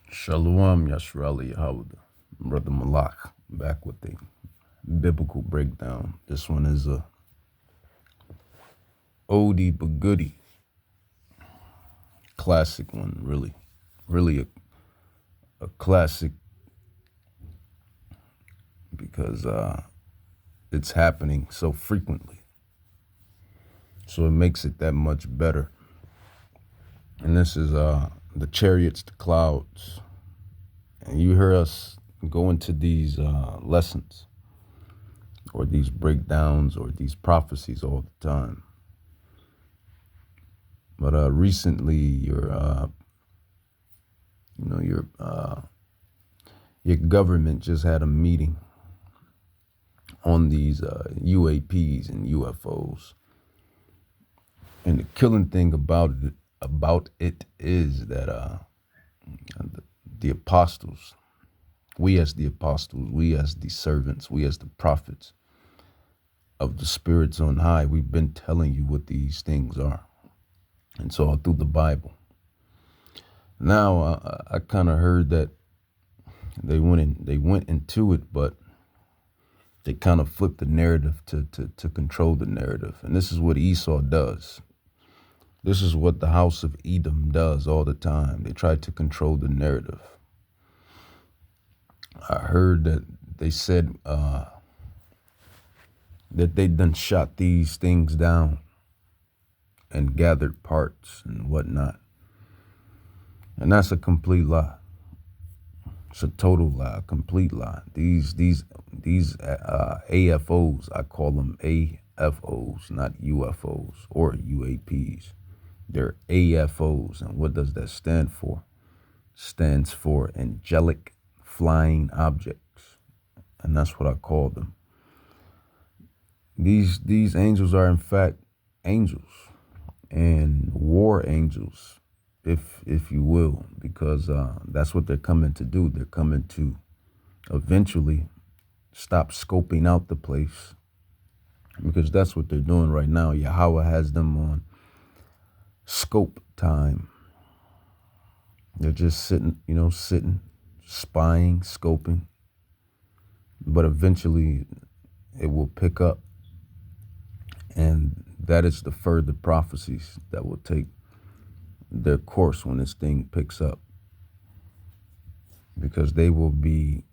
Shalom Yashrali Yehuda, Brother Malak, back with the biblical breakdown. This one is a oldie but goodie, classic one, really a classic because it's happening so frequently. So it makes it that much better. And this is the chariots, the clouds. And you hear us go into these lessons or these breakdowns or these prophecies all the time. But recently, your government just had a meeting on these UAPs and UFOs, and the killing thing about it is that the apostles, we as the apostles, we as the servants, we as the prophets of the spirits on high, we've been telling you what these things are, and so all through the Bible. Now I kind of heard that they went into it, but they kind of flipped the narrative to control the narrative. And this is what Esau does. This is what the house of Edom does all the time. They try to control the narrative. I heard that they said that they done shot these things down and gathered parts and whatnot. And that's a complete lie. It's a total lie, a complete lie. These AFOs, I call them AFOs, not UFOs or UAPs. They're AFOs, and what does that stand for? Stands for angelic flying objects, and that's what I call them. These angels are in fact angels, and war angels, if you will, because that's what they're coming to do. They're coming to eventually stop scoping out the place, because that's what they're doing right now. Yahweh has them on scope time. They're just sitting, spying, scoping, but eventually it will pick up, and that is the further prophecies that will take their course when this thing picks up, because they will be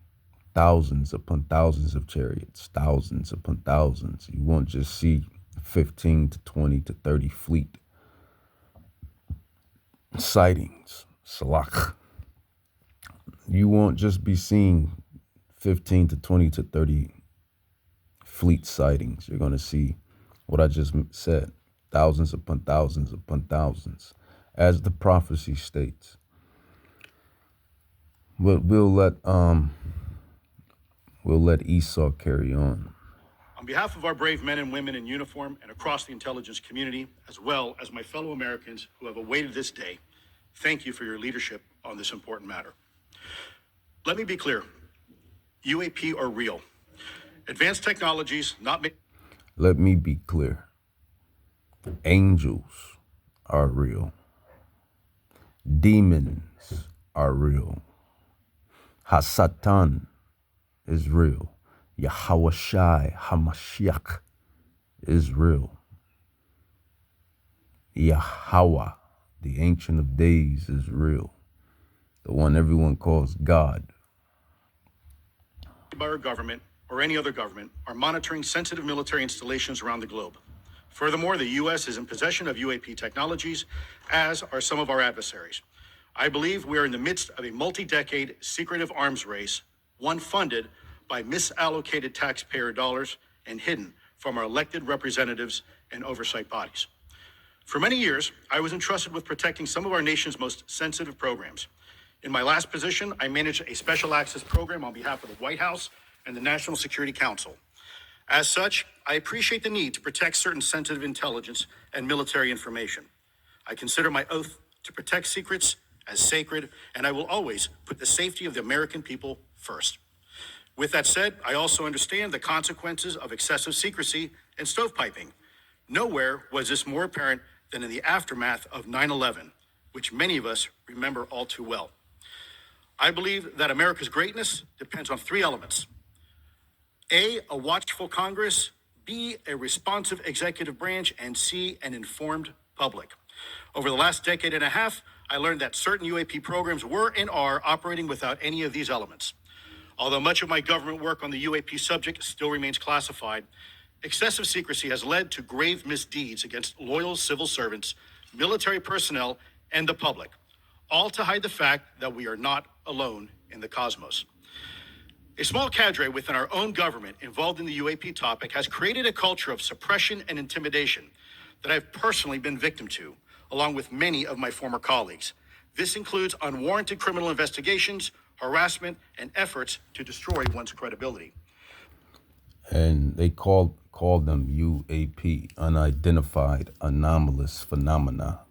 thousands upon thousands of chariots, thousands upon thousands. You won't just see 15 to 20 to 30 fleet sightings, salak. You won't just be seeing 15 to 20 to 30 fleet sightings. You're going to see what I just said, thousands upon thousands upon thousands, as the prophecy states. But we'll let Esau carry on. On behalf of our brave men and women in uniform and across the intelligence community, as well as my fellow Americans who have awaited this day, thank you for your leadership on this important matter. Let me be clear. UAP are real. Advanced technologies not made. Let me be clear. Angels are real. Demons are real. Hasatan is real. Yahweh Shai HaMashiach is real. Yahweh, the Ancient of Days, is real. The one everyone calls God. By our government or any other government are monitoring sensitive military installations around the globe. Furthermore, the U.S. is in possession of UAP technologies, as are some of our adversaries. I believe we are in the midst of a multi-decade secretive arms race, one funded by misallocated taxpayer dollars and hidden from our elected representatives and oversight bodies. For many years, I was entrusted with protecting some of our nation's most sensitive programs. In my last position, I managed a special access program on behalf of the White House and the National Security Council. As such, I appreciate the need to protect certain sensitive intelligence and military information. I consider my oath to protect secrets as sacred, and I will always put the safety of the American people first. With that said, I also understand the consequences of excessive secrecy and stovepiping. Nowhere was this more apparent than in the aftermath of 9/11, which many of us remember all too well. I believe that America's greatness depends on three elements: A, a watchful Congress; B, a responsive executive branch; and C, an informed public. Over the last decade and a half, I learned that certain UAP programs were and are operating without any of these elements. Although much of my government work on the UAP subject still remains classified, excessive secrecy has led to grave misdeeds against loyal civil servants, military personnel, and the public, all to hide the fact that we are not alone in the cosmos. A small cadre within our own government involved in the UAP topic has created a culture of suppression and intimidation that I've personally been victim to, along with many of my former colleagues. This includes unwarranted criminal investigations, harassment, and efforts to destroy one's credibility. And they called them UAP, unidentified anomalous phenomena.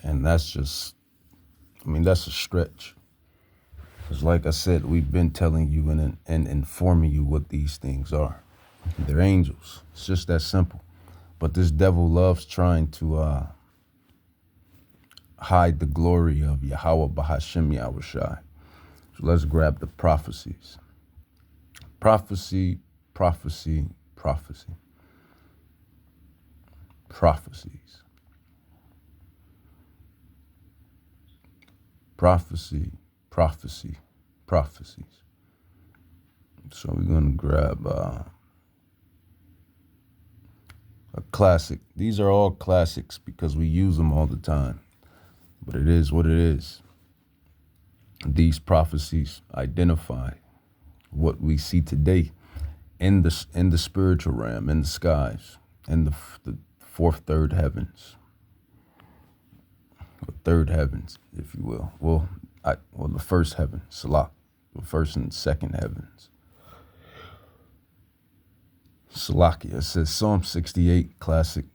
And that's just, that's a stretch. Because like I said, we've been telling you and informing you what these things are. They're angels. It's just that simple. But this devil loves trying to hide the glory of Yahweh Bahashem Yahushai. So let's grab the prophecies. Prophecy, prophecy, prophecy. Prophecies. Prophecy, prophecy, prophecies. So we're going to grab a classic. These are all classics because we use them all the time. But it is what it is. These prophecies identify what we see today in the spiritual realm, in the skies, in the fourth, third heavens, or third heavens, if you will. Well, the first heaven, Salak, the first and second heavens. Salakia, it says Psalm 68, classic,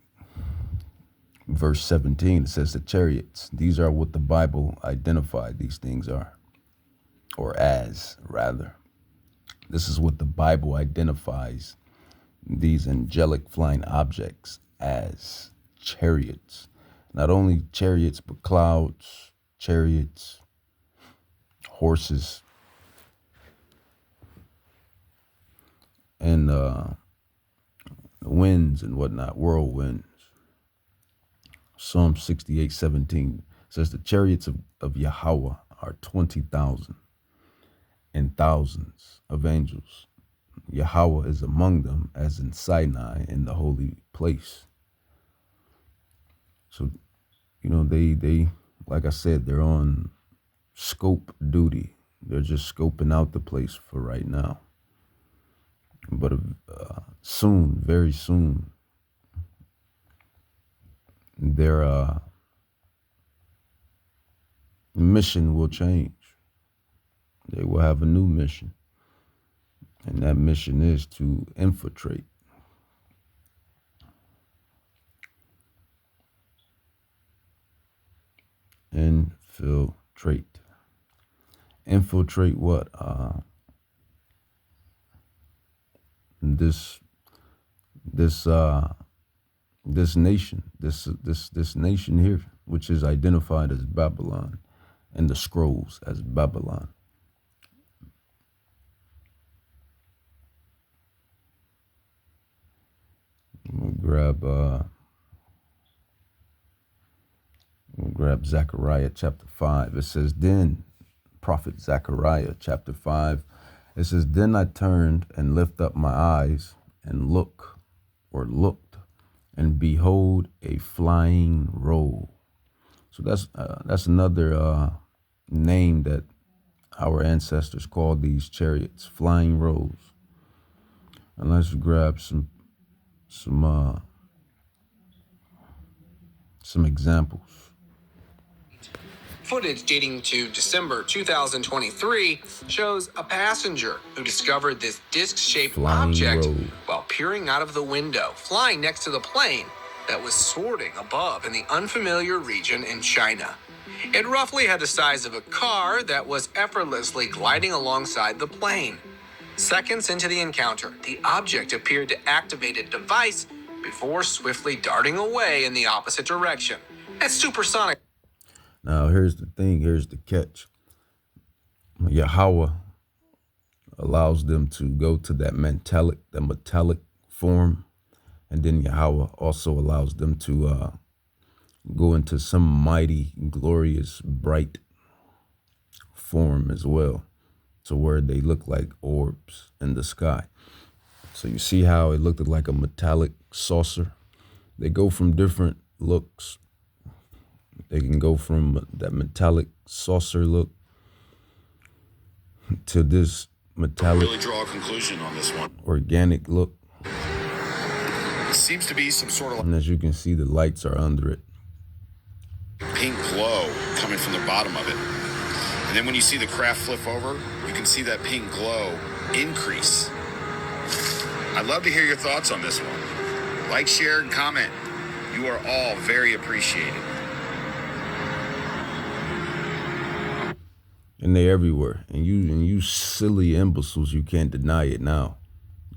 verse 17. It says the chariots. These are what the Bible identified these things are, or as, rather. This is what the Bible identifies these angelic flying objects as: chariots. Not only chariots, but clouds, chariots, horses, and winds and whatnot, whirlwinds. Psalm 68:17 says the chariots of Yahweh are 20,000 and thousands of angels. Yahweh is among them, as in Sinai, in the holy place. So, they like I said, they're on scope duty. They're just scoping out the place for right now. But soon, very soon, their mission will change. They will have a new mission. And that mission is to infiltrate. Infiltrate. Infiltrate what? This nation, this nation here, which is identified as Babylon, and the scrolls as Babylon. We'll grab Zechariah chapter 5. It says, then, prophet Zechariah chapter 5, it says, then I turned and lifted up my eyes and looked, and behold, a flying roll. So that's another name that our ancestors called these chariots, flying rolls. And let's grab some examples. Footage dating to December 2023 shows a passenger who discovered this disc-shaped Flying object roll. while peering out of the window, flying next to the plane that was soaring above in the unfamiliar region in China. It roughly had the size of a car that was effortlessly gliding alongside the plane. Seconds into the encounter, the object appeared to activate a device before swiftly darting away in the opposite direction. At supersonic. Now, here's the thing. Here's the catch. Yahweh allows them to go to that metallic form. And then Yahweh also allows them to go into some mighty, glorious, bright form as well, to where they look like orbs in the sky. So you see how it looked like a metallic saucer? They go from different looks. They can go from that metallic saucer look to this metallic, really draw a conclusion on this one. organic look. It seems to be some sort of And as you can see, the lights are under it. pink glow coming from the bottom of it. And then when you see the craft flip over, you can see that pink glow increase. I'd love to hear your thoughts on this one. Like, share, and comment. You are all very appreciated. And they're everywhere. And you silly imbeciles, you can't deny it now.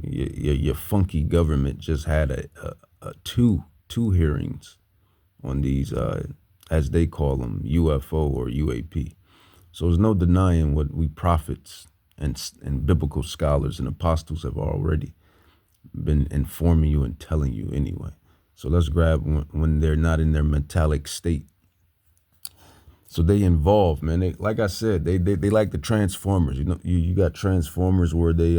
Your funky government just had a two hearings on these, as they call them, UFO or UAP. So there's no denying what we prophets and biblical scholars and apostles have already been informing you and telling you anyway. So let's grab when they're not in their metallic state. So they involve, man. They, like I said, they like the Transformers. You know, you got Transformers where they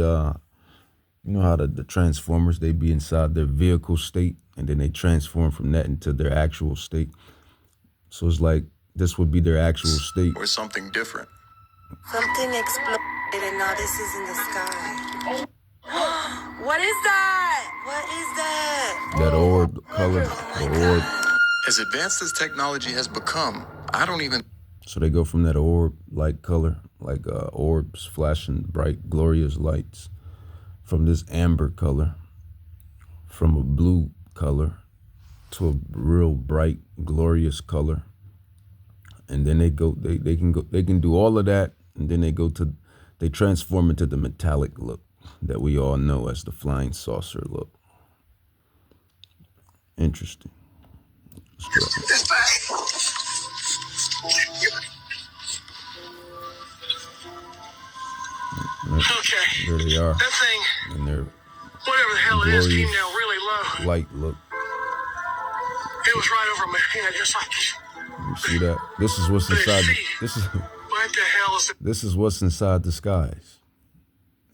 you know how the Transformers, they be inside their vehicle state and then they transform from that into their actual state. So it's like this would be their actual state. Or something different. Something exploded and now this is in the sky. What is that? What is that? That orb color, the orb. As advanced as technology has become, I don't even... So they go from that orb light color, like orbs flashing bright, glorious lights, from this amber color, from a blue color to a real bright, glorious color. And then they can do all of that, and then they transform into the metallic look that we all know as the flying saucer look. Interesting. Okay. There they are. That thing, And their whatever the hell it is, came glorious down really low. light look. It was right over me, just like, You see that? This is what's inside. This is what the hell is it? this is what's inside the skies.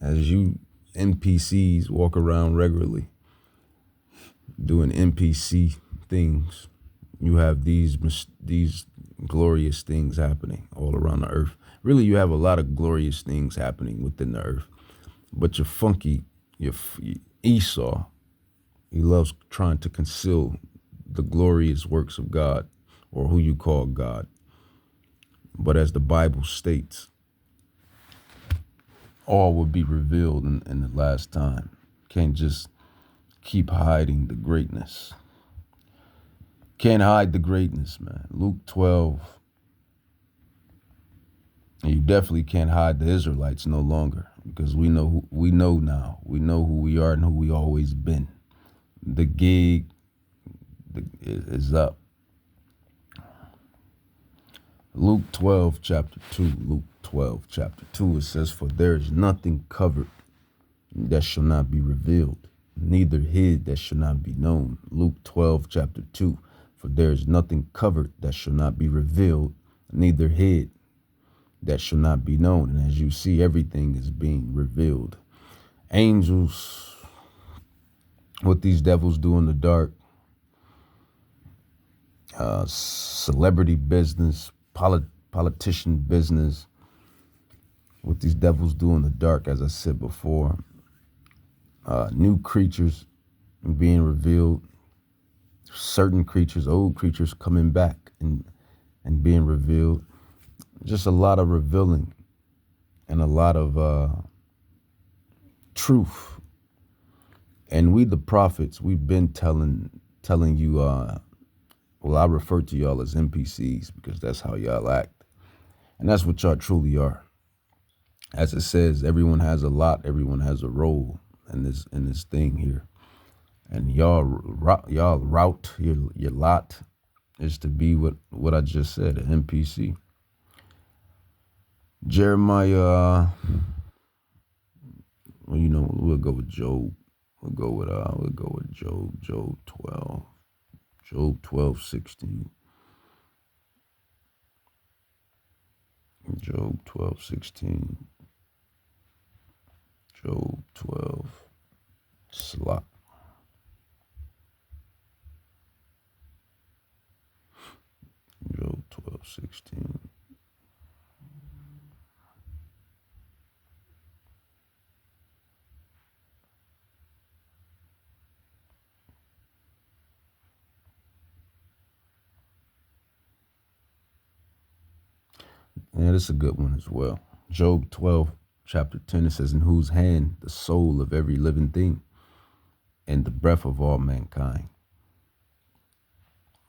As you NPCs walk around regularly doing NPC things, you have these glorious things happening all around the earth. Really, you have a lot of glorious things happening within the earth. But your Esau, he loves trying to conceal the glorious works of God, or who you call God. But as the Bible states, all will be revealed in the last time. Can't just keep hiding the greatness. Can't hide the greatness, man. Luke 12. And you definitely can't hide the Israelites no longer, because we know now. We know who we are and who we always been. The gig is up. Luke 12, chapter 2. Luke 12, chapter 2. It says, "For there is nothing covered that shall not be revealed, neither hid that shall not be known." Luke 12, chapter 2. "For there is nothing covered that shall not be revealed, neither hid that shall not be known." And as you see, everything is being revealed. Angels, what these devils do in the dark, celebrity business, politician business, what these devils do in the dark, as I said before, new creatures being revealed, certain creatures, old creatures coming back and being revealed. Just a lot of revealing and a lot of truth. And we, the prophets, we've been telling you, well, I refer to y'all as NPCs because that's how y'all act. And that's what y'all truly are. As it says, everyone has a lot, everyone has a role in this thing here. And y'all route your lot is to be what I just said, an NPC. Jeremiah, well, we'll go with Job. We'll go with Job, Job 12. Job 12:16. Job 12:16. Job 12. Slot. Job 12:16. Yeah, this is a good one as well. Job 12, chapter 10, it says, in whose hand the soul of every living thing and the breath of all mankind.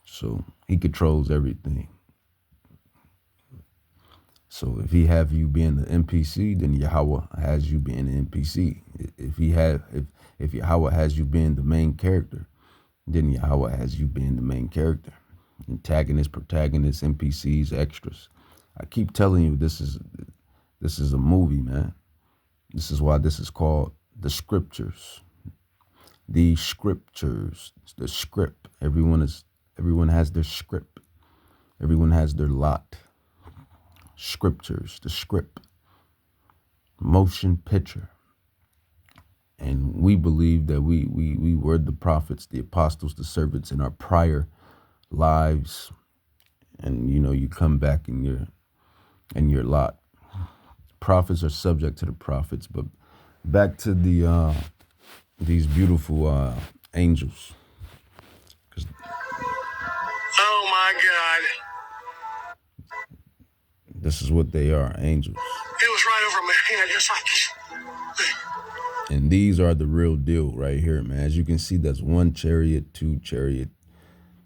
So he controls everything. So if he have you being the NPC, then Yahweh has you being the NPC. If Yahweh has you being the main character, then Yahweh has you being the main character. Antagonists, protagonists, NPCs, extras. I keep telling you, this is a movie, man. This is why this is called the scriptures. The scriptures, the script. Everyone has their script. Everyone has their lot. Scriptures, the script. Motion picture. And we believe that we were the prophets, the apostles, the servants in our prior lives. And you come back in your lot. Prophets are subject to the prophets, but back to these beautiful angels. Oh my God. This is what they are, angels. It was right over my head, just like. And these are the real deal right here, man. As you can see, that's 1 chariot, 2 chariot,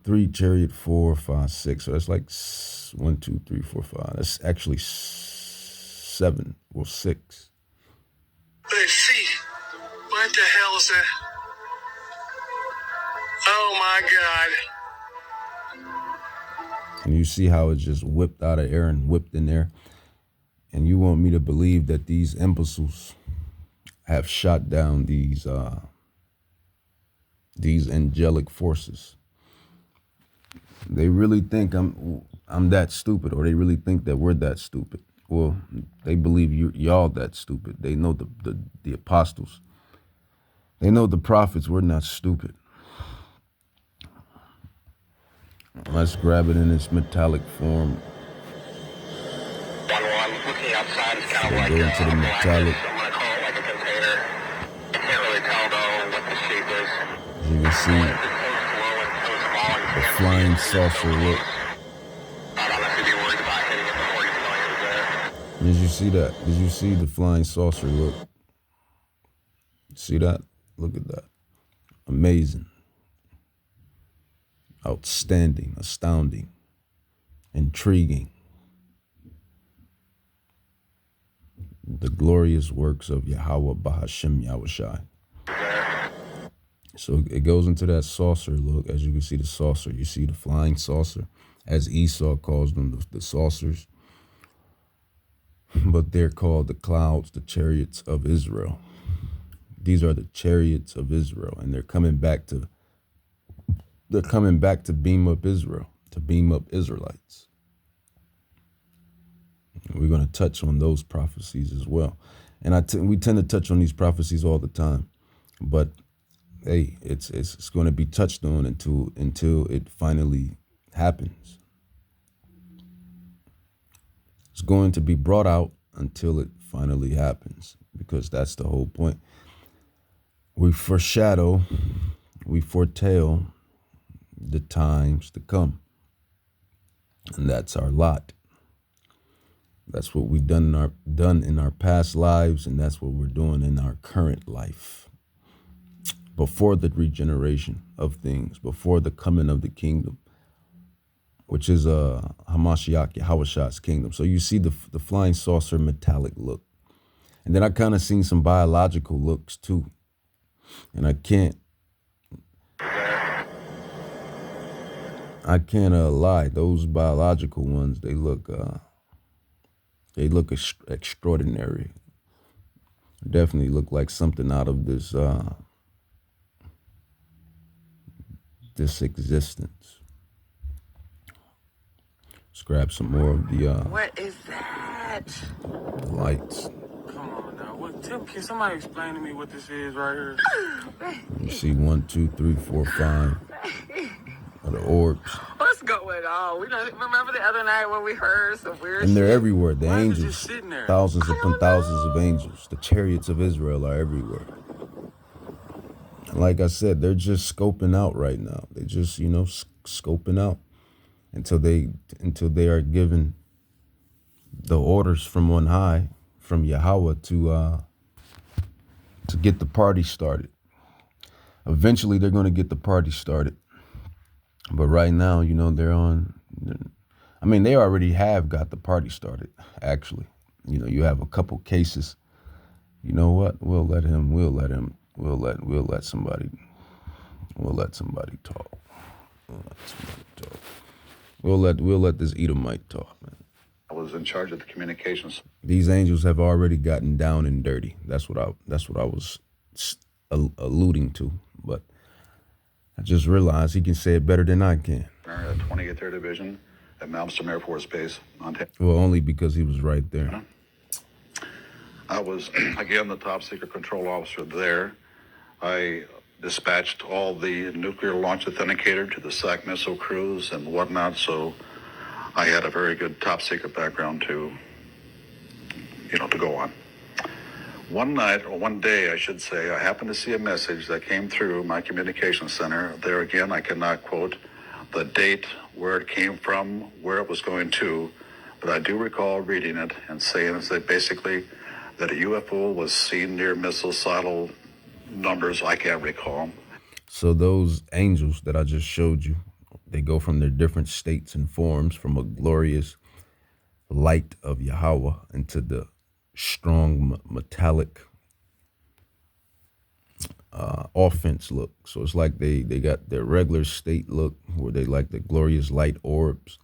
3 chariot, 4, 5, 6. So that's like 1, 2, 3, 4, 5. That's actually 7 or 6. Let's see. What the hell is that? Oh my God. And you see how it just whipped out of air and whipped in there. And you want me to believe that these imbeciles have shot down these angelic forces. They really think I'm that stupid, or they really think that we're that stupid. Well, they believe y'all that stupid. They know the apostles. They know the prophets. We're not stupid. Let's grab it in its metallic form. 1-1, looking outside, it's kind of like Go into the metallic. I'm gonna call it like a container. I can't really tell though what the shape is. As you can see, the flying saucer look. I'd honestly be worried about hitting it before you know it was there. Did you see that? Did you see the flying saucer look? See that? Look at that. Amazing. Outstanding, astounding, intriguing. The glorious works of Yahweh Bahashem Yahushai. So it goes into that saucer look. As you can see the saucer, you see the flying saucer, as Esau calls them, the saucers. But they're called the clouds, the chariots of Israel. These are the chariots of Israel, and they're coming back to beam up Israel, to beam up Israelites. And we're going to touch on those prophecies as well. And we tend to touch on these prophecies all the time, but hey, it's going to be touched on until it finally happens. It's going to be brought out until it finally happens, because that's the whole point. We foreshadow, we foretell the times to come. And that's our lot. That's what we've done in our past lives, and that's what we're doing in our current life. Before the regeneration of things, before the coming of the kingdom, which is Hamashiach, Yahweh's kingdom. So you see the flying saucer metallic look. And then I kind of seen some biological looks too. And I can't I can't lie. Those biological ones, they look extraordinary. Definitely look like something out of this this existence. Let's grab some more of the What is that? lights. Come on now. Can somebody explain to me what this is right here? You see 1, 2, 3, 4, 5 of the orbs. What's going on? We don't remember the other night when we heard some weird And they're shit? everywhere. The Why is it angels, just sitting there? thousands upon thousands of angels. The chariots of Israel are everywhere. And like I said, they're just scoping out right now. They just, scoping out until they are given the orders from on high, from Yahweh, to get the party started. Eventually, they're going to get the party started. But right now, they're on. I mean, they already have got the party started. Actually, you have a couple cases. You know what? We'll let somebody talk. We'll let this Edomite talk, man. I was in charge of the communications. These angels have already gotten down and dirty. That's what I was alluding to. But I just realized he can say it better than I can. 28th Air Division at Malmstrom Air Force Base, Montana. Well, only because he was right there. I was, again, the top secret control officer there. I dispatched all the nuclear launch authenticator to the SAC missile crews and whatnot, so I had a very good top secret background to go on. One night, or one day, I should say, I happened to see a message that came through my communication center. There again, I cannot quote the date, where it came from, where it was going to, but I do recall reading it and saying that basically that a UFO was seen near missicidal numbers I can't recall. So those angels that I just showed you, they go from their different states and forms from a glorious light of Yahweh into the strong metallic offense look. So it's like they got their regular state look where they like the glorious light orbs.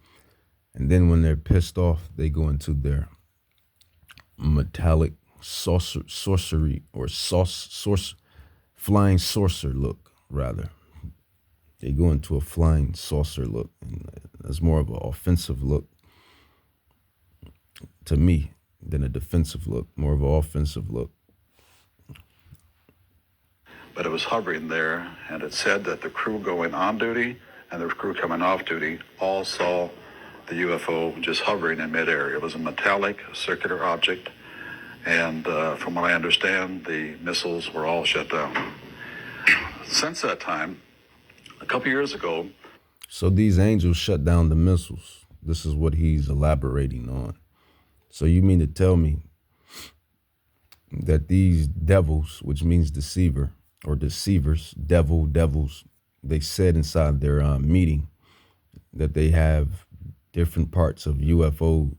And then when they're pissed off, they go into their metallic sorcery or flying saucer look, rather. They go into a flying saucer look, and that's more of an offensive look to me than a defensive look, more of an offensive look. But it was hovering there, and it said that the crew going on duty and the crew coming off duty all saw the UFO just hovering in midair. It was a metallic circular object, and from what I understand, the missiles were all shut down. Since that time, a couple years ago. So these angels shut down the missiles. This is what he's elaborating on. So you mean to tell me that these devils, which means deceiver or deceivers, devils, they said inside their meeting that they have different parts of UFO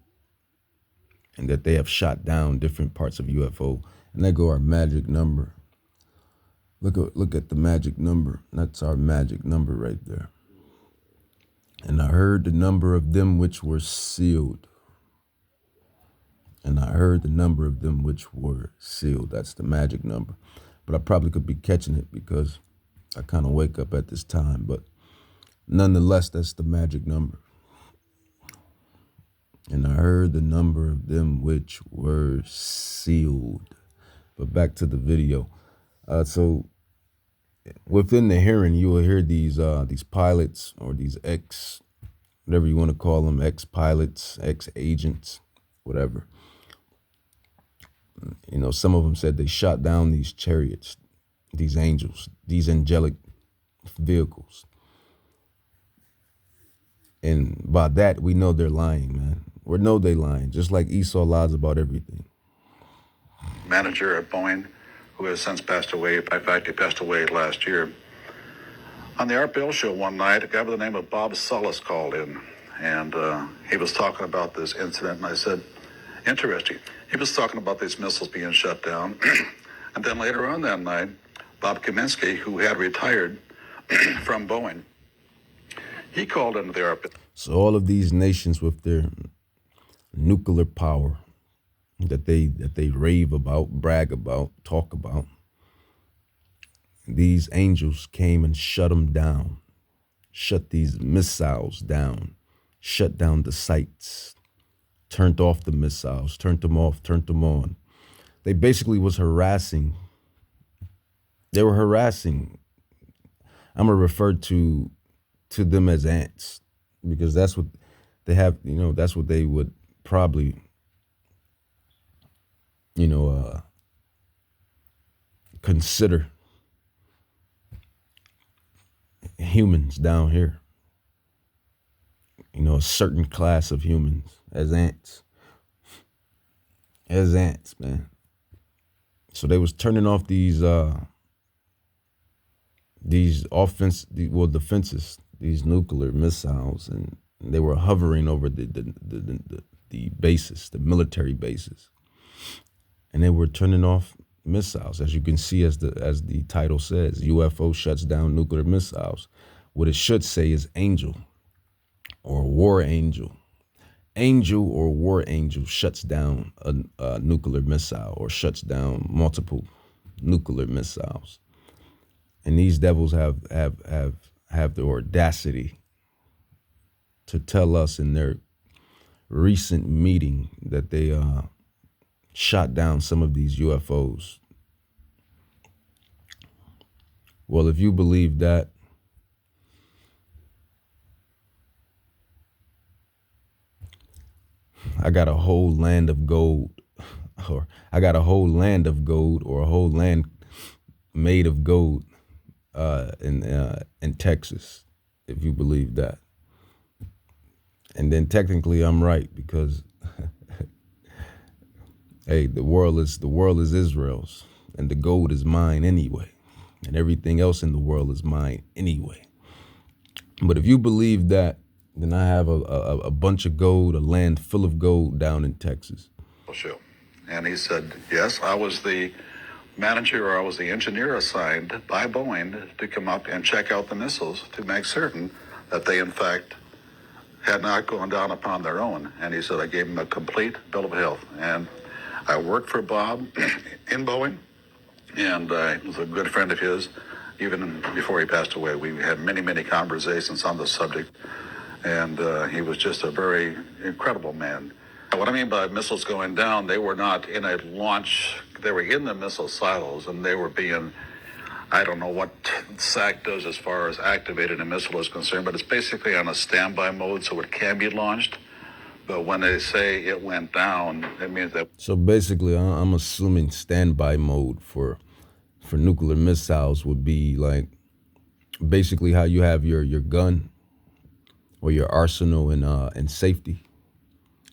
and that they have shot down different parts of UFO. And they go our magic number. Look at the magic number. That's our magic number right there. And I heard the number of them which were sealed. And I heard the number of them which were sealed. That's the magic number. But I probably could be catching it because I kind of wake up at this time. But nonetheless, that's the magic number. And I heard the number of them which were sealed. But back to the video. So within the hearing, you will hear these pilots or these whatever you want to call them, ex-pilots, ex-agents, whatever. Some of them said they shot down these chariots, these angels, these angelic vehicles. And by that, we know they're lying, man. We know they're lying, just like Esau lies about everything. Manager at Boeing, who has since passed away. In fact, he passed away last year. On the Art Bell show one night, a guy by the name of Bob Sullis called in, and he was talking about this incident, and I said, interesting. He was talking about these missiles being shut down, and then later on that night, Bob Kaminsky, who had retired from Boeing, He called into the ARP. So all of these nations with their nuclear power that they rave about, brag about, talk about, these angels came and shut them down, shut these missiles down, shut down the sites, turned off the missiles, turned them off, turned them on. They basically was harassing. They were harassing. I'm gonna refer to them as ants because that's what they have. You know, that's what they would probably, consider humans down here. You know, a certain class of humans as ants. As ants, man. So they was turning off these defenses, these nuclear missiles, and they were hovering over the bases, the military bases, and they were turning off missiles, as you can see, as the title says, UFO shuts down nuclear missiles. What it should say is angel or war angel. Angel or war angel shuts down a nuclear missile or shuts down multiple nuclear missiles. And these devils have the audacity to tell us in their recent meeting that they shot down some of these UFOs. Well, if you believe that, I got a whole land of gold, or I got a whole land of gold, or a whole land made of gold in Texas, if you believe that. And then technically I'm right because hey, the world is Israel's, and the gold is mine anyway, and everything else in the world is mine anyway. But if you believe that, then I have a bunch of gold, a land full of gold down in Texas. And he said, yes, I was the manager, or I was the engineer assigned by Boeing to come up and check out the missiles to make certain that they, in fact, had not gone down upon their own. And he said, I gave him a complete bill of health. And I worked for Bob in Boeing, and I was a good friend of his. Even before he passed away, we had many, many conversations on the subject. And he was just a very incredible man. What I mean by missiles going down, they were not in a launch. They were in the missile silos, and they were being, I don't know what SAC does as far as activating a missile is concerned, but it's basically on a standby mode, so it can be launched. But when they say it went down, it means that. So basically, I'm assuming standby mode for nuclear missiles would be like basically how you have your gun or your arsenal in safety.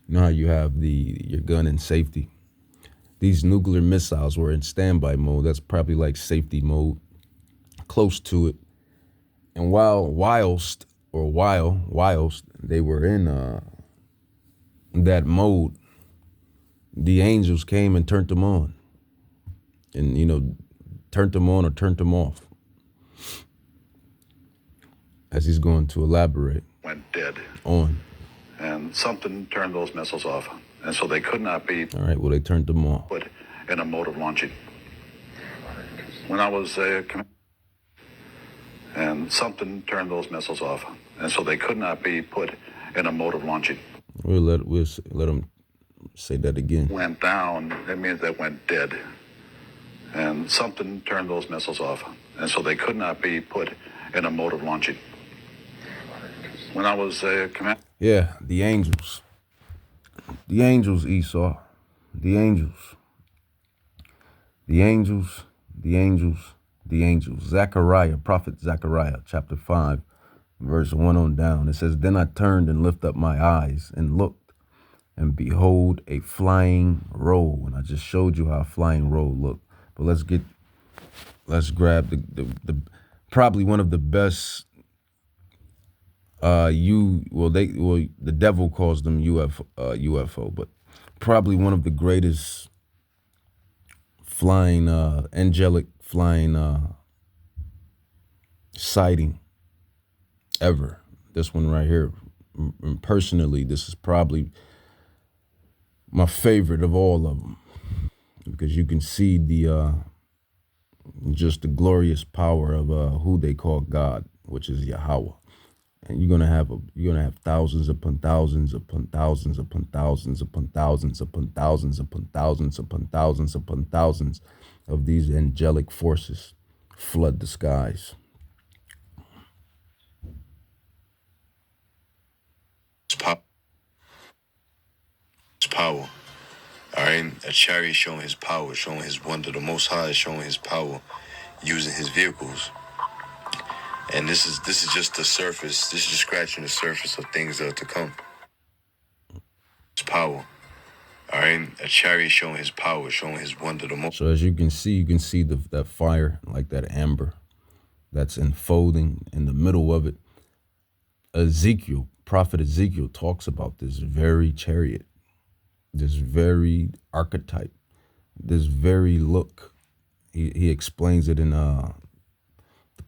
You know how you have your gun in safety? These nuclear missiles were in standby mode. That's probably like safety mode, close to it. And whilst they were in that mode, the angels came and turned them on. And, turned them on or turned them off. As he's going to elaborate. Went dead. On. And something turned those missiles off. And so they could not be. All right, well, they turned them off. Put in a mode of launching. When I was and something turned those missiles off. And so they could not be put in a mode of launching. We'll let them say that again. Went down, it means they went dead. And something turned those missiles off. And so they could not be put in a mode of launching. When I was Yeah, the angels. The angels, Esau. The angels. The angels, the angels, the angels. Zechariah, prophet Zechariah, chapter 5, verse 1 on down. It says, Then I turned and lifted up my eyes and looked, and behold, a flying roll. And I just showed you how a flying roll looked. But let's grab the probably one of the best the devil calls them UFO, but probably one of the greatest flying angelic flying sighting ever. this one right here, personally, this is probably my favorite of all of them, because you can see the just the glorious power of who they call God, which is Yahweh. And you're gonna have thousands upon thousands upon thousands upon thousands upon thousands upon thousands upon thousands upon thousands upon thousands of these angelic forces flood the skies. His power. All right, a chariot showing his power, showing his wonder. The Most High is showing his power, using his vehicles. And this is just the surface. This is just scratching the surface of things that are to come. His power. All right, a chariot showing his power, showing his wonder. The Most. So as you can see that fire, like that amber, that's enfolding in the middle of it. Prophet Ezekiel talks about this very chariot, this very archetype, this very look. He explains it in the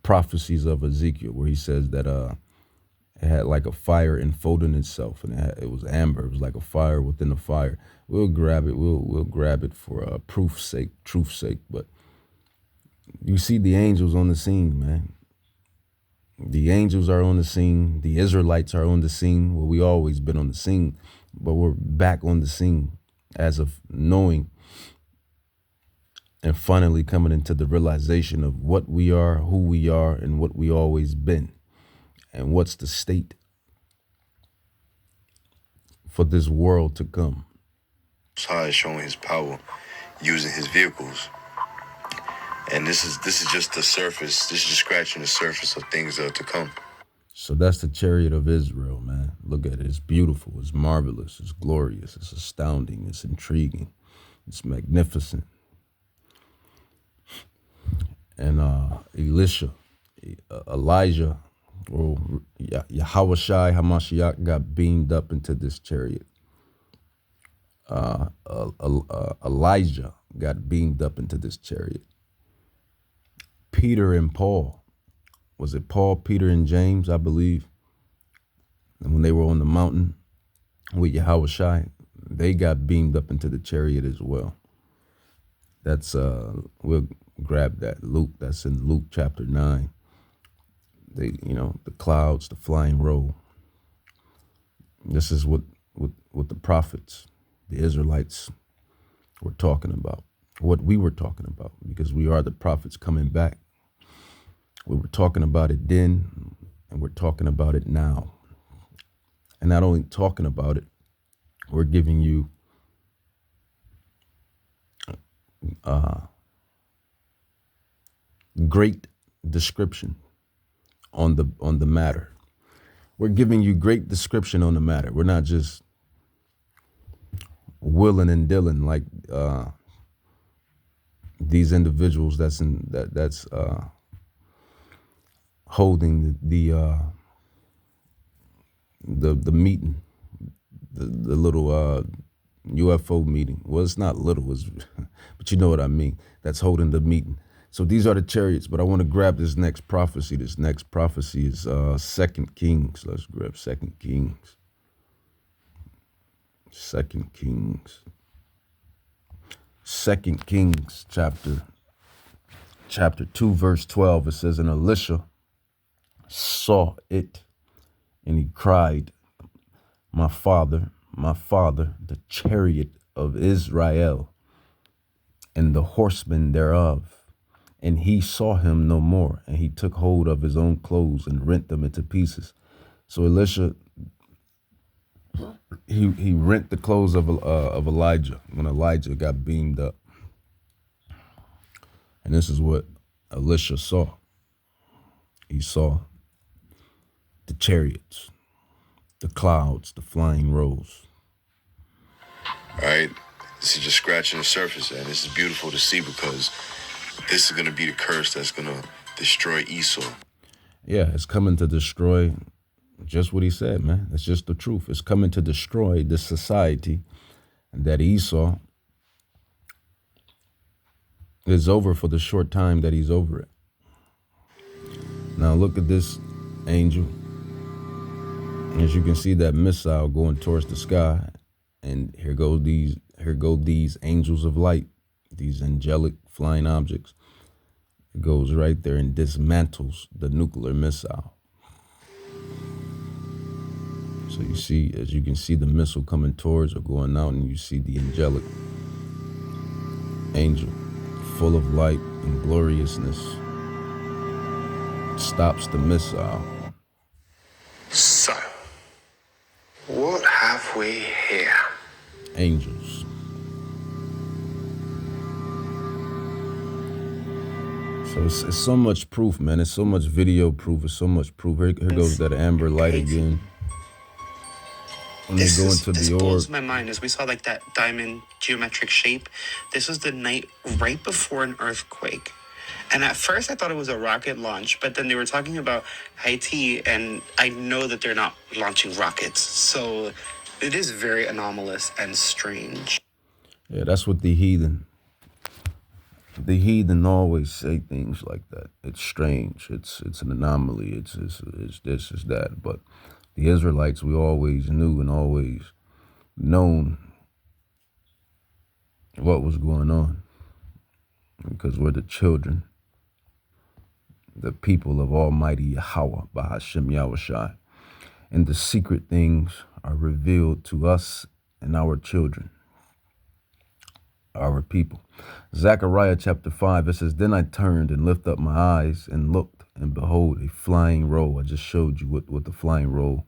prophecies of Ezekiel, where he says that it had like a fire enfolding itself, and it was amber. It was like a fire within a fire. We'll grab it. We'll grab it for truth's sake. But you see the angels on the scene, man. The angels are on the scene. The Israelites are on the scene. Well, we always been on the scene, but we're back on the scene as of knowing and finally coming into the realization of what we are, who we are, and what we always been, and what's the state for this world to come. High is showing his power, using his vehicles. And this is just the surface. This is just scratching the surface of things that are to come. So that's the chariot of Israel, man. Look at it. It's beautiful. It's marvelous. It's glorious. It's astounding. It's intriguing. It's magnificent. And Elijah, or Yahushai HaMashiach, got beamed up into this chariot. Elijah got beamed up into this chariot. Peter and Paul, was it Paul, Peter, and James, I believe, and when they were on the mountain with Yahushai, they got beamed up into the chariot as well. That's we'll grab that. Luke, that's in Luke chapter 9. The clouds, the flying roll. This is what the prophets, the Israelites, were talking about. What we were talking about, because we are the prophets coming back. We were talking about it then, and we're talking about it now. And not only talking about it, we're giving you great description on the matter. We're giving you great description on the matter. We're not just willing and dealing like these individuals that's holding the meeting, the little UFO meeting. Well, it's not little, but you know what I mean. That's holding the meeting. So these are the chariots, but I want to grab this next prophecy. This next prophecy is 2 Kings. Let's grab 2 Kings. 2 Kings. 2 Kings chapter 2, verse 12. It says, and Elisha saw it, and he cried, my father, the chariot of Israel, and the horsemen thereof. And he saw him no more, and he took hold of his own clothes and rent them into pieces. So Elisha, he rent the clothes of Elijah when Elijah got beamed up. And this is what Elisha saw. He saw the chariots, the clouds, the flying rolls. All right, this is just scratching the surface, and this is beautiful to see, because this is going to be the curse that's going to destroy Esau. Yeah, it's coming to destroy just what he said, man. It's just the truth. It's coming to destroy this society, and that Esau is over for the short time that he's over it. Now look at this angel. As you can see that missile going towards the sky, and here go these angels of light, these angelic flying objects. It goes right there and dismantles the nuclear missile. So you see, as you can see the missile coming towards or going out, and you see the angelic angel full of light and gloriousness stops the missile. So, what have we here? Angels. So it's so much proof, man. It's so much video proof. It's so much proof. Here goes that amber light again. When they go into the orb. Blows my mind as we saw like that diamond geometric shape. This was the night right before an earthquake. And at first I thought it was a rocket launch, but then they were talking about Haiti, and I know that they're not launching rockets. So it is very anomalous and strange. Yeah, that's what the heathen always say things like that. It's strange. It's an anomaly. It's this, it's that. But the Israelites, we always knew and always known what was going on, because we're the children, the people of Almighty Yahweh, Bahashem Yahushai. And the secret things are revealed to us and our children, our people. Zechariah chapter 5, it says, "Then I turned and lifted up my eyes and looked, and behold, a flying roll." I just showed you what the flying roll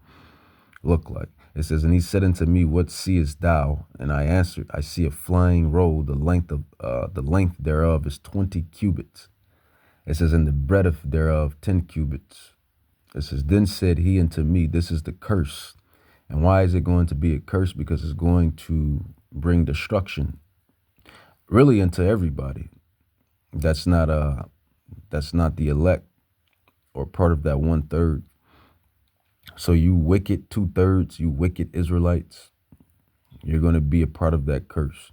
looked like. It says, "And he said unto me, What seest thou? And I answered, I see a flying roll. The length thereof is 20 cubits. It says, and the breadth thereof 10 cubits. It says, Then said he unto me, This is the curse. And why is it going to be a curse? Because it's going to bring destruction, really, into everybody. That's not the elect or part of that 1/3. So you wicked 2/3, you wicked Israelites, you're going to be a part of that curse.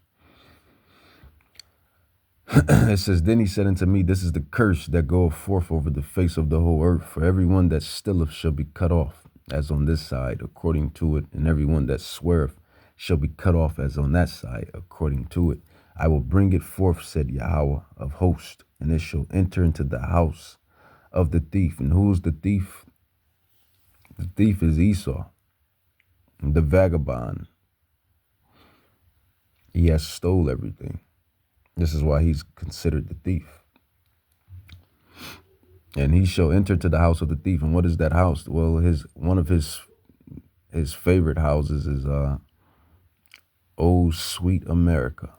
It says, Then he said unto me, This is the curse that goeth forth over the face of the whole earth. For everyone that stilleth shall be cut off, as on this side, according to it. And everyone that sweareth shall be cut off, as on that side, according to it. I will bring it forth, said Yahweh of hosts, and it shall enter into the house of the thief. And who is the thief? The thief is Esau, the vagabond. He has stole everything. This is why he's considered the thief. And he shall enter to the house of the thief. And what is that house? Well, one of his favorite houses is Oh Sweet America.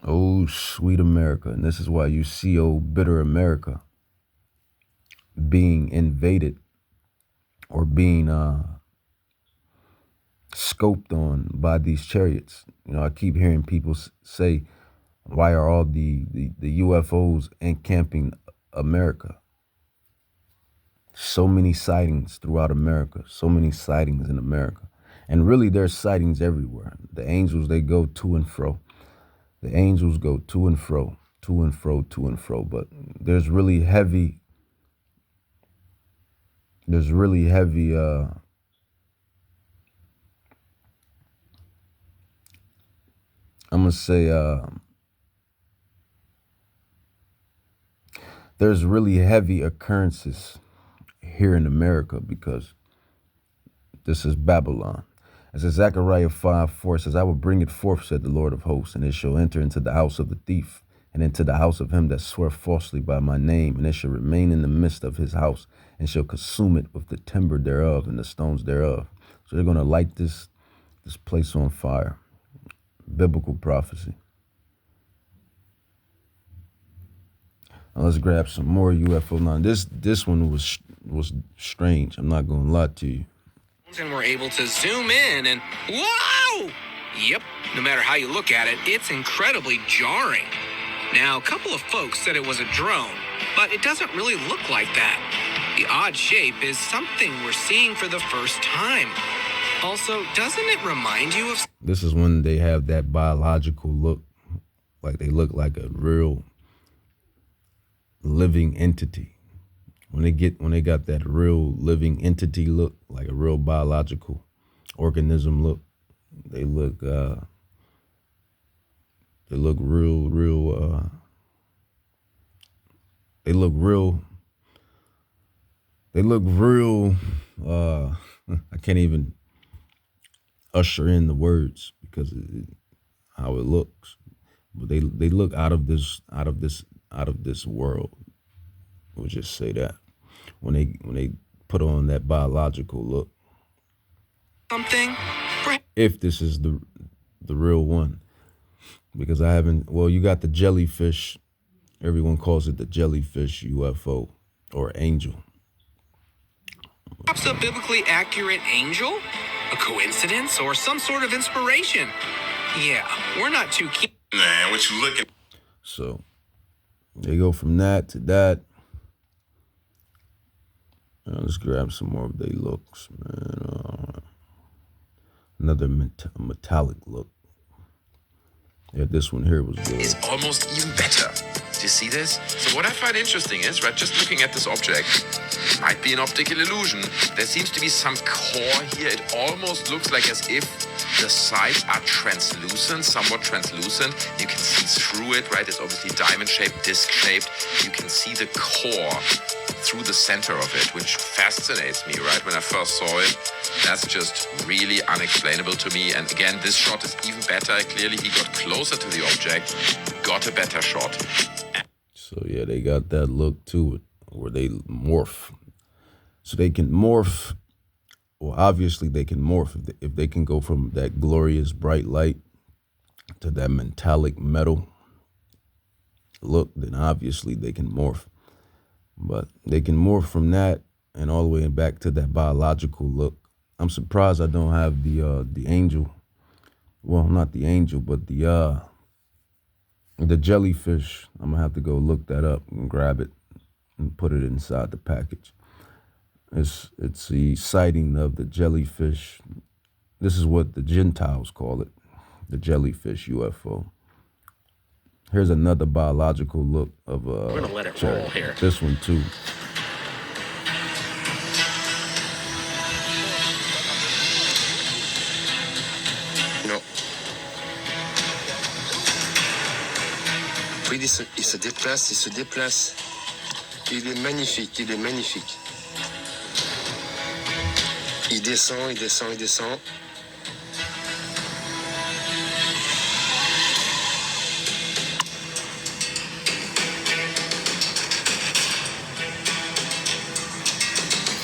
Oh Sweet America. And this is why you see Oh Bitter America being invaded or being scoped on by these chariots. You know, I keep hearing people say, why are all the UFOs encamping America? So many sightings throughout America, so many sightings in America. And really, there's sightings everywhere. The angels, they go to and fro. The angels go to and fro, to and fro, to and fro. But there's really heavy, I'm going to say, there's really heavy occurrences here in America, because this is Babylon. It says Zechariah 5:4 says, I will bring it forth, said the Lord of hosts, and it shall enter into the house of the thief, and into the house of him that swore falsely by my name, and it shall remain in the midst of his house, and shall consume it with the timber thereof and the stones thereof. So they're going to light this place on fire. Biblical prophecy. Now let's grab some more UFO. Now this one was strange. I'm not going to lie to you. And we're able to zoom in and whoa! Yep, no matter how you look at it, it's incredibly jarring. Now, a couple of folks said it was a drone, but it doesn't really look like that. The odd shape is something we're seeing for the first time. Also, doesn't it remind you of... This is when they have that biological look, like they look like a real living entity when they got that real living entity look, like a real biological organism look, they look real. They look real. I can't even usher in the words because how it looks, but they look out of this world. We'll just say that when they put on that biological look. Something. If this is the real one, because I haven't. Well, you got the jellyfish. Everyone calls it the jellyfish UFO or angel. Perhaps a biblically accurate angel? A coincidence or some sort of inspiration? Yeah, we're not too keen. Man, what you looking? So they go from that to that. Let's grab some more of their looks, man. Another metallic look. Yeah, this one here was good. Is almost even better. Do you see this? So what I find interesting is, right, just looking at this object, might be an optical illusion. There seems to be some core here. It almost looks like as if the sides are translucent, somewhat translucent. You can see through it, right? It's obviously diamond-shaped, disc-shaped. You can see the core through the center of it, which fascinates me, right? When I first saw it, that's just really unexplainable to me. And again, this shot is even better. Clearly, he got closer to the object, got a better shot. So yeah, they got that look to it, where they morph. So they can morph. Well, obviously they can morph if they can go from that glorious bright light to that metallic metal look. Then obviously they can morph. But they can morph from that and all the way back to that biological look. I'm surprised I don't have the angel. Well, not the angel, but the jellyfish. I'm gonna have to go look that up and grab it and put it inside the package. It's the sighting of the jellyfish. This is what the Gentiles call it, the jellyfish UFO. Here's another biological look of We're gonna let it roll here. This one too. Non. Puis il se déplace. Il est magnifique. Il descend.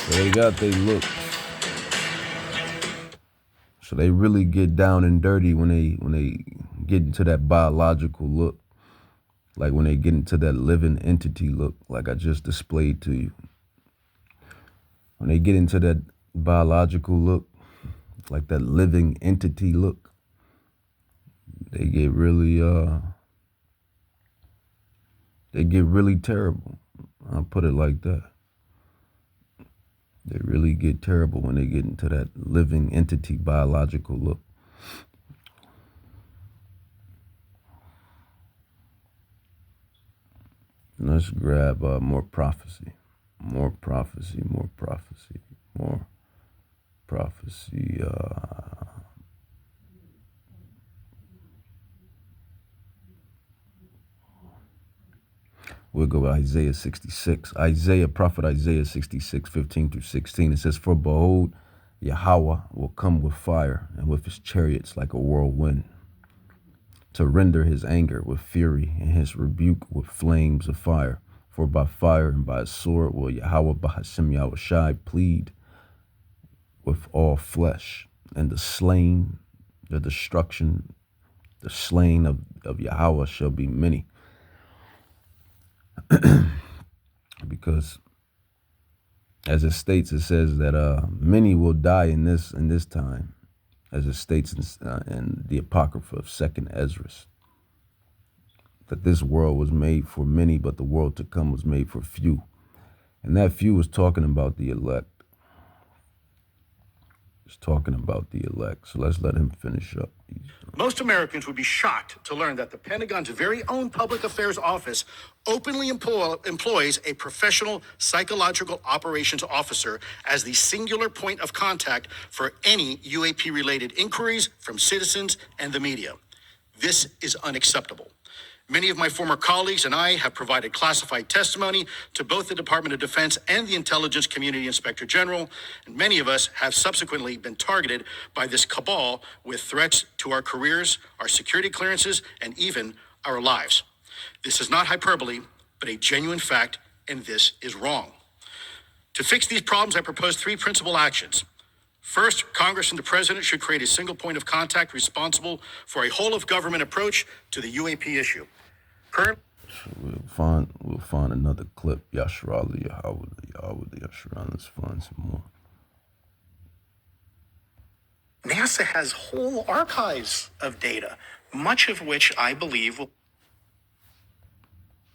So they got they look. So they really get down and dirty when they get into that biological look. Like when they get into that living entity look, like I just displayed to you. When they get into that biological look, like that living entity look, they get really terrible. I'll put it like that. They really get terrible when they get into that living entity biological look. Let's grab more prophecy. We'll go with Isaiah 66. Prophet Isaiah 66, 15 through 16. It says, "For behold, Yahweh will come with fire, and with his chariots like a whirlwind, to render his anger with fury, and his rebuke with flames of fire. For by fire and by a sword will Yahweh Bahashem Yahushai plead with all flesh, and the slain of Yahweh shall be many." Because as it states, it says that many will die in this time, as it states in the Apocrypha of 2nd Ezra, that this world was made for many, but the world to come was made for few. And that few was talking about the elect. He's talking about the elect. So let's let him finish up. Most Americans would be shocked to learn that the Pentagon's very own Public Affairs Office openly employs a professional psychological operations officer as the singular point of contact for any UAP-related inquiries from citizens and the media. This is unacceptable. Many of my former colleagues and I have provided classified testimony to both the Department of Defense and the Intelligence Community Inspector General, and many of us have subsequently been targeted by this cabal with threats to our careers, our security clearances, and even our lives. This is not hyperbole, but a genuine fact, and this is wrong. To fix these problems, I propose three principal actions. First, Congress and the President should create a single point of contact responsible for a whole-of-government approach to the UAP issue. We'll find another clip. Yashrali, Yashrali. Let's find some more. NASA has whole archives of data, much of which I believe will.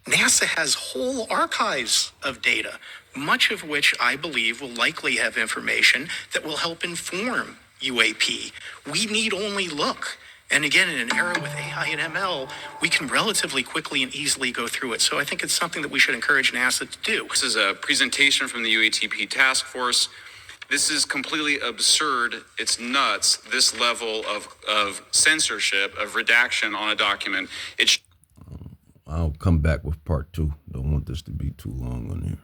NASA has whole archives of data, much of which I believe will likely have information that will help inform UAP. We need only look. And again, in an era with AI and ML, we can relatively quickly and easily go through it. So I think it's something that we should encourage NASA to do. This is a presentation from the UATP task force. This is completely absurd. It's nuts. This level of censorship, of redaction on a document. I'll come back with part 2. Don't want this to be too long on here.